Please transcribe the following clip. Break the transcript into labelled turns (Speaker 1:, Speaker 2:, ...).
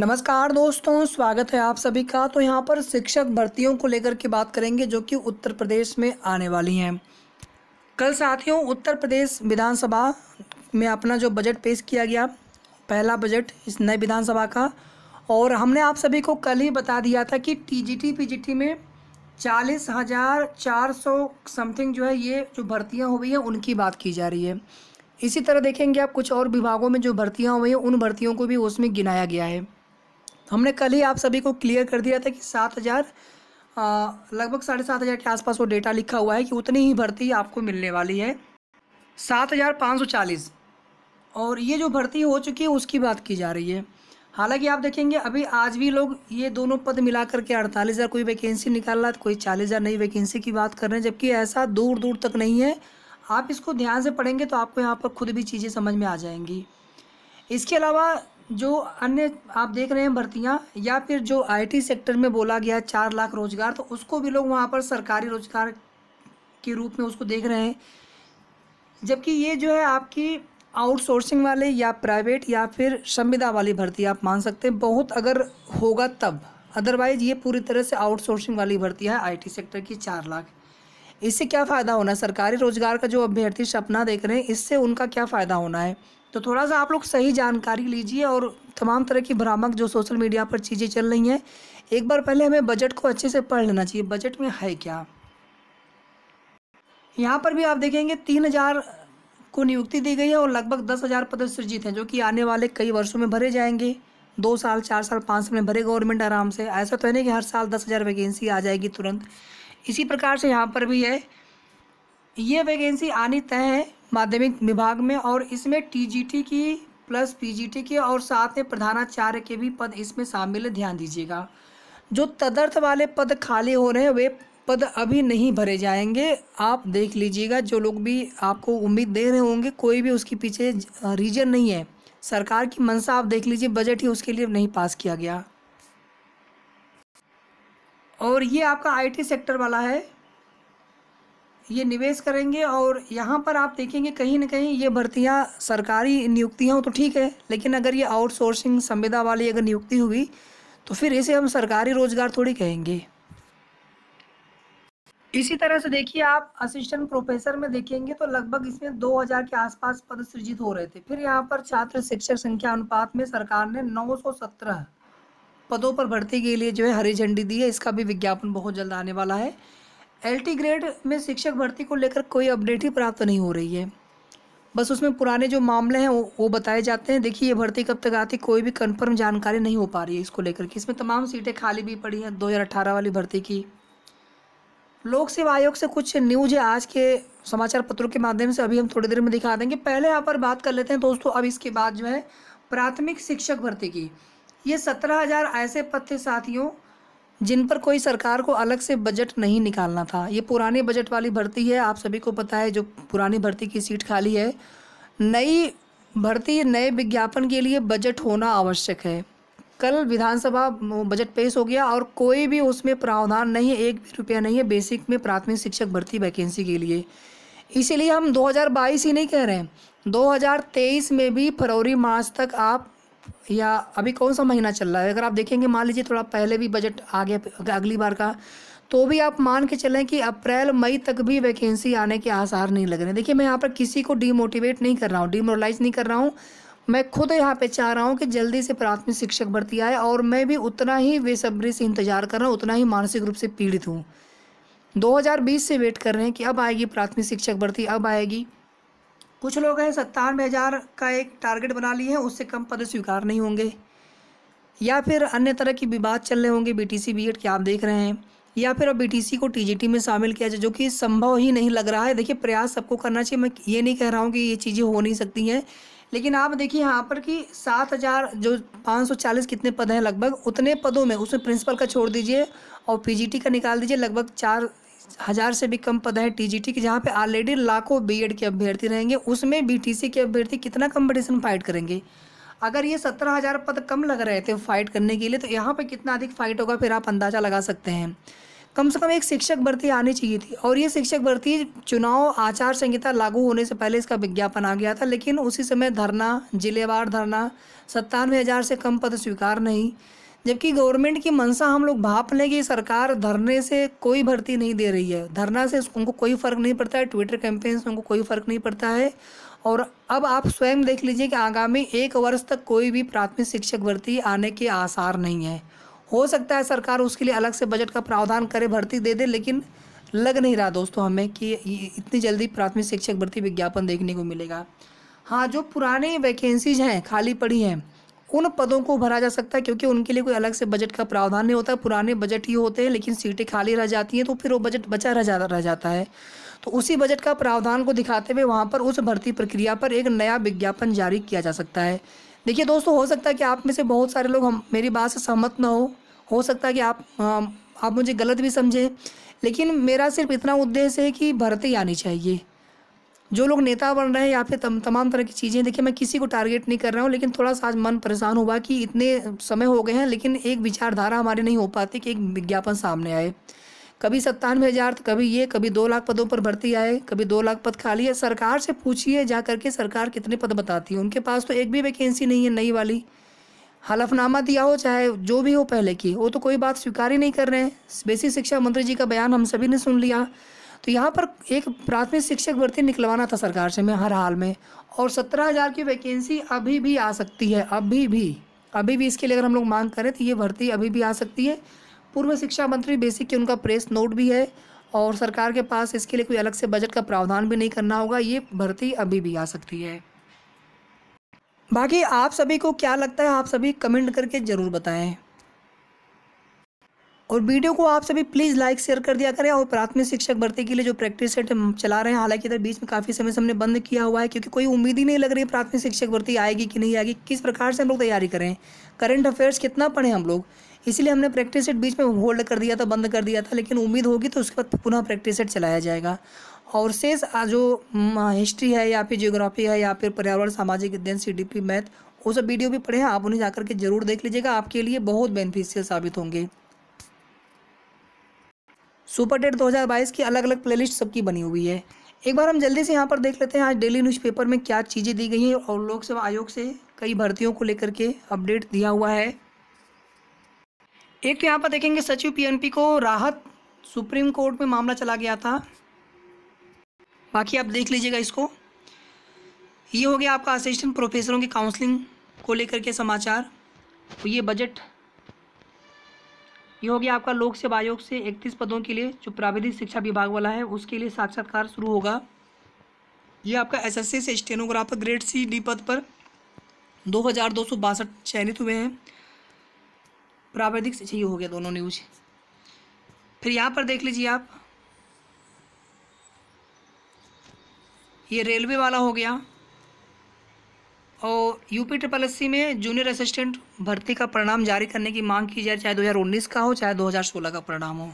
Speaker 1: नमस्कार दोस्तों, स्वागत है आप सभी का। तो यहाँ पर शिक्षक भर्तियों को लेकर के बात करेंगे जो कि उत्तर प्रदेश में आने वाली हैं। कल साथियों उत्तर प्रदेश विधानसभा में अपना जो बजट पेश किया गया, पहला बजट इस नए विधानसभा का, और हमने आप सभी को कल ही बता दिया था कि टीजीटी पीजीटी में 40,400 समथिंग जो है ये जो भर्तियाँ हुई हैं उनकी बात की जा रही है। इसी तरह देखेंगे आप कुछ और विभागों में जो भर्तियाँ हुई हैं उन भर्तियों को भी उसमें गिनाया गया है। हमने कल ही आप सभी को क्लियर कर दिया था कि 7,000 लगभग 7,500 के आसपास वो डेटा लिखा हुआ है कि उतनी ही भर्ती आपको मिलने वाली है, 7,540। और ये जो भर्ती हो चुकी है उसकी बात की जा रही है। हालांकि आप देखेंगे अभी आज भी लोग ये दोनों पद मिला करके 48,000 कोई वैकेंसी निकाल रहा है, कोई 40,000 नई वैकेंसी की बात कर रहे हैं, जबकि ऐसा दूर दूर तक नहीं है। आप इसको ध्यान से पढ़ेंगे तो आपको यहाँ पर खुद भी चीज़ें समझ में आ जाएंगी। इसके अलावा जो अन्य आप देख रहे हैं भर्तियां, या फिर जो आईटी सेक्टर में बोला गया है 4 लाख रोजगार, तो उसको भी लोग वहां पर सरकारी रोजगार के रूप में उसको देख रहे हैं, जबकि ये जो है आपकी आउटसोर्सिंग वाले या प्राइवेट या फिर संविदा वाली भर्ती आप मान सकते हैं, बहुत अगर होगा तब, अदरवाइज ये पूरी तरह से आउटसोर्सिंग वाली भर्ती है आईटी सेक्टर की 4 लाख। इससे क्या फ़ायदा होना है? सरकारी रोजगार का जो अभ्यर्थी सपना देख रहे हैं, इससे उनका क्या फ़ायदा होना है? तो थोड़ा सा आप लोग सही जानकारी लीजिए, और तमाम तरह की भ्रामक जो सोशल मीडिया पर चीज़ें चल रही हैं, एक बार पहले हमें बजट को अच्छे से पढ़ लेना चाहिए। बजट में है क्या? यहाँ पर भी आप देखेंगे 3,000 को नियुक्ति दी गई है और लगभग 10,000 पद सृजित हैं, जो कि आने वाले कई वर्षों में भरे जाएंगे। 2 साल, 4 साल, 5 साल में भरे गवर्नमेंट आराम से। ऐसा तो है नहीं कि हर साल 10,000 वैकेंसी आ जाएगी तुरंत। इसी प्रकार से यहाँ पर भी है, ये वैकेंसी आनी तय है माध्यमिक विभाग में, और इसमें टीजीटी की प्लस पीजीटी के और साथ में प्रधानाचार्य के भी पद इसमें शामिल है। ध्यान दीजिएगा, जो तदर्थ वाले पद खाली हो रहे हैं वे पद अभी नहीं भरे जाएंगे। आप देख लीजिएगा, जो लोग भी आपको उम्मीद दे रहे होंगे, कोई भी उसके पीछे रीजन नहीं है। सरकार की मंशा आप देख लीजिए, बजट ही उसके लिए नहीं पास किया गया। और ये आपका आईटी सेक्टर वाला है, ये निवेश करेंगे। और यहाँ पर आप देखेंगे कहीं ना कहीं ये भर्तियाँ सरकारी नियुक्तियाँ हो तो ठीक है, लेकिन अगर ये आउटसोर्सिंग संविदा वाली अगर नियुक्ति हुई तो फिर इसे हम सरकारी रोजगार थोड़ी कहेंगे। इसी तरह से देखिए, आप असिस्टेंट प्रोफेसर में देखेंगे तो लगभग इसमें 2,000 के आसपास पद सृजित हो रहे थे। फिर यहाँ पर छात्र शिक्षक संख्या अनुपात में सरकार ने 917 पदों पर भर्ती के लिए जो है हरी झंडी दी है। इसका भी विज्ञापन बहुत जल्द आने वाला है। एलटी ग्रेड में शिक्षक भर्ती को लेकर कोई अपडेट ही प्राप्त नहीं हो रही है, बस उसमें पुराने जो मामले हैं वो बताए जाते हैं। देखिए, ये भर्ती कब तक आती, कोई भी कंफर्म जानकारी नहीं हो पा रही है इसको लेकर के। इसमें तमाम सीटें खाली भी पड़ी हैं 2018 वाली भर्ती की। लोक सेवा आयोग से कुछ न्यूज है आज के समाचार पत्रों के माध्यम से, अभी हम थोड़ी देर में दिखा देंगे। पहले यहाँ पर बात कर लेते हैं दोस्तों, अब इसके बाद जो है प्राथमिक शिक्षक भर्ती की। ये 17,000 ऐसे पद थे साथियों जिन पर कोई सरकार को अलग से बजट नहीं निकालना था। ये पुरानी बजट वाली भर्ती है, आप सभी को पता है। जो पुरानी भर्ती की सीट खाली है, नई भर्ती नए विज्ञापन के लिए बजट होना आवश्यक है। कल विधानसभा बजट पेश हो गया और कोई भी उसमें प्रावधान नहीं है, 1 भी रुपया नहीं है बेसिक में प्राथमिक शिक्षक भर्ती वैकेंसी के लिए। इसीलिए हम 2022 ही नहीं कह रहे हैं, 2023 में भी फरवरी मार्च तक आप, या अभी कौन सा महीना चल रहा है, अगर आप देखेंगे मान लीजिए थोड़ा पहले भी बजट आ गया अगली बार का, तो भी आप मान के चलें कि अप्रैल मई तक भी वैकेंसी आने के आसार नहीं लग रहे। देखिए, मैं यहाँ पर किसी को डीमोटिवेट नहीं कर रहा हूँ, डिमोरलाइज नहीं कर रहा हूँ। मैं खुद यहाँ पे चाह रहा हूँ कि जल्दी से प्राथमिक शिक्षक भर्ती आए, और मैं भी उतना ही बेसब्री से इंतजार कर रहा हूँ, उतना ही मानसिक रूप से पीड़ित हूँ। 2020 से वेट कर रहे हैं कि अब आएगी प्राथमिक शिक्षक भर्ती, अब आएगी। कुछ लोग हैं 97,000 का एक टारगेट बना लिए हैं, उससे कम पद स्वीकार नहीं होंगे, या फिर अन्य तरह की विवाद चल रहे होंगे बीटीसी बीएड के, आप देख रहे हैं, या फिर अब बीटीसी को टीजीटी में शामिल किया जाए, जो कि संभव ही नहीं लग रहा है। देखिए, प्रयास सबको करना चाहिए, मैं ये नहीं कह रहा हूँ कि ये चीज़ें हो नहीं सकती हैं, लेकिन आप देखिए यहाँ पर कि 7,000 जो 540 कितने पद हैं लगभग, उतने पदों में उसमें प्रिंसिपल का छोड़ दीजिए और पीजीटी का निकाल दीजिए, लगभग 4,000 से भी कम पद है टीजीटी के, जहाँ पे ऑलरेडी लाखों बीएड के अभ्यर्थी रहेंगे। उसमें बीटीसी के अभ्यर्थी कितना कंपटीशन फाइट करेंगे? अगर ये 17,000 पद कम लग रहे थे फाइट करने के लिए, तो यहाँ पे कितना अधिक फाइट होगा फिर आप अंदाज़ा लगा सकते हैं। कम से कम एक शिक्षक भर्ती आनी चाहिए थी, और ये शिक्षक भर्ती चुनाव आचार संहिता लागू होने से पहले इसका विज्ञापन आ गया था, लेकिन उसी समय धरना, जिलेवार धरना, 97,000 से कम पद स्वीकार नहीं। जबकि गवर्नमेंट की मंशा हम लोग भाप लें कि सरकार धरने से कोई भर्ती नहीं दे रही है, धरना से उनको कोई फ़र्क नहीं पड़ता है, ट्विटर कैंपेन से उनको कोई फ़र्क नहीं पड़ता है। और अब आप स्वयं देख लीजिए कि आगामी 1 वर्ष तक कोई भी प्राथमिक शिक्षक भर्ती आने के आसार नहीं है। हो सकता है सरकार उसके लिए अलग से बजट का प्रावधान करे, भर्ती दे दे, लेकिन लग नहीं रहा दोस्तों हमें कि इतनी जल्दी प्राथमिक शिक्षक भर्ती विज्ञापन देखने को मिलेगा। हाँ, जो पुरानी वैकेंसीज हैं, खाली पड़ी हैं, उन पदों को भरा जा सकता है, क्योंकि उनके लिए कोई अलग से बजट का प्रावधान नहीं होता। पुराने बजट ही होते हैं, लेकिन सीटें खाली रह जाती हैं, तो फिर वो बजट बचा रह जाता है। तो उसी बजट का प्रावधान को दिखाते हुए वहाँ पर उस भर्ती प्रक्रिया पर एक नया विज्ञापन जारी किया जा सकता है। देखिए दोस्तों, हो सकता है कि आप में से बहुत सारे लोग मेरी बात से सहमत ना हो सकता है कि आप मुझे गलत भी समझें, लेकिन मेरा सिर्फ इतना उद्देश्य है कि भर्ती आनी चाहिए। जो लोग नेता बन रहे हैं या फिर तमाम तरह की चीज़ें, देखिए मैं किसी को टारगेट नहीं कर रहा हूँ, लेकिन थोड़ा सा आज मन परेशान हुआ कि इतने समय हो गए हैं, लेकिन एक विचारधारा हमारी नहीं हो पाती कि एक विज्ञापन सामने आए। कभी 97,000, तो कभी ये, कभी 2 लाख पदों पर भर्ती आए, कभी 2 लाख पद खाली है। सरकार से पूछिए जा करके, सरकार कितने पद बताती है, उनके पास तो एक भी वैकेंसी नहीं है नई वाली। हलफनामा दिया हो चाहे जो भी हो पहले की, वो तो कोई बात स्वीकार ही नहीं कर रहे हैं। बेसिक शिक्षा मंत्री जी का बयान हम सभी ने सुन लिया। तो यहाँ पर एक प्राथमिक शिक्षक भर्ती निकलवाना था सरकार से मैं हर हाल में, और 17,000 की वैकेंसी अभी भी आ सकती है। अभी भी इसके लिए अगर हम लोग मांग करें तो ये भर्ती अभी भी आ सकती है। पूर्व शिक्षा मंत्री बेसिक के उनका प्रेस नोट भी है, और सरकार के पास इसके लिए कोई अलग से बजट का प्रावधान भी नहीं करना होगा। ये भर्ती अभी भी आ सकती है। बाकी आप सभी को क्या लगता है, आप सभी कमेंट करके ज़रूर बताएं, और वीडियो को आप सभी प्लीज़ लाइक शेयर कर दिया करें। और प्राथमिक शिक्षक भर्ती के लिए जो प्रैक्टिस सेट हम चला रहे हैं, हालांकि इधर बीच में काफ़ी समय से हमने बंद किया हुआ है, क्योंकि कोई उम्मीद ही नहीं लग रही है प्राथमिक शिक्षक भर्ती आएगी कि नहीं आएगी, किस प्रकार से हम लोग तैयारी करें, करंट अफेयर्स कितना पढ़ें हम लोग। इसलिए हमने प्रैक्टिस सेट बीच में होल्ड कर दिया था, बंद कर दिया था, लेकिन उम्मीद होगी तो उसके बाद पुनः प्रैक्टिस सेट चलाया जाएगा। और शेष जो हिस्ट्री है या फिर जियोग्राफी है या फिर पर्यावरण, सामाजिक अध्ययन, CDP, मैथ, वो सब वीडियो भी पढ़े हैं, आप उन्हें जाकर के जरूर देख लीजिएगा, आपके लिए बहुत बेनिफिशियल साबित होंगे। सुपर टेट 2022 की अलग अलग प्लेलिस्ट सबकी बनी हुई है। एक बार हम जल्दी से यहाँ पर देख लेते हैं आज डेली न्यूज़पेपर में क्या चीज़ें दी गई हैं, और लोक सेवा आयोग से कई भर्तियों को लेकर के अपडेट दिया हुआ है। एक तो यहाँ पर देखेंगे सचिव PNP को राहत, सुप्रीम कोर्ट में मामला चला गया था। बाकी आप देख लीजिएगा इसको। ये हो गया आपका असिस्टेंट प्रोफेसरों की काउंसलिंग को लेकर के समाचार। तो ये बजट, ये हो गया आपका लोक सेवा आयोग से 31 पदों के लिए जो प्राविधिक शिक्षा विभाग वाला है उसके लिए साक्षात्कार शुरू होगा। ये आपका SSC से स्टेनोग्राफर ग्रेड C D पद पर 2,262 चयनित हुए हैं। प्राविधिक शिक्षा, ये हो गया दोनों न्यूज। फिर यहाँ पर देख लीजिए आप, ये रेलवे वाला हो गया, और UPSSC में जूनियर असिस्टेंट भर्ती का परिणाम जारी करने की मांग की जाए, चाहे 2019 का हो चाहे 2016 का परिणाम हो।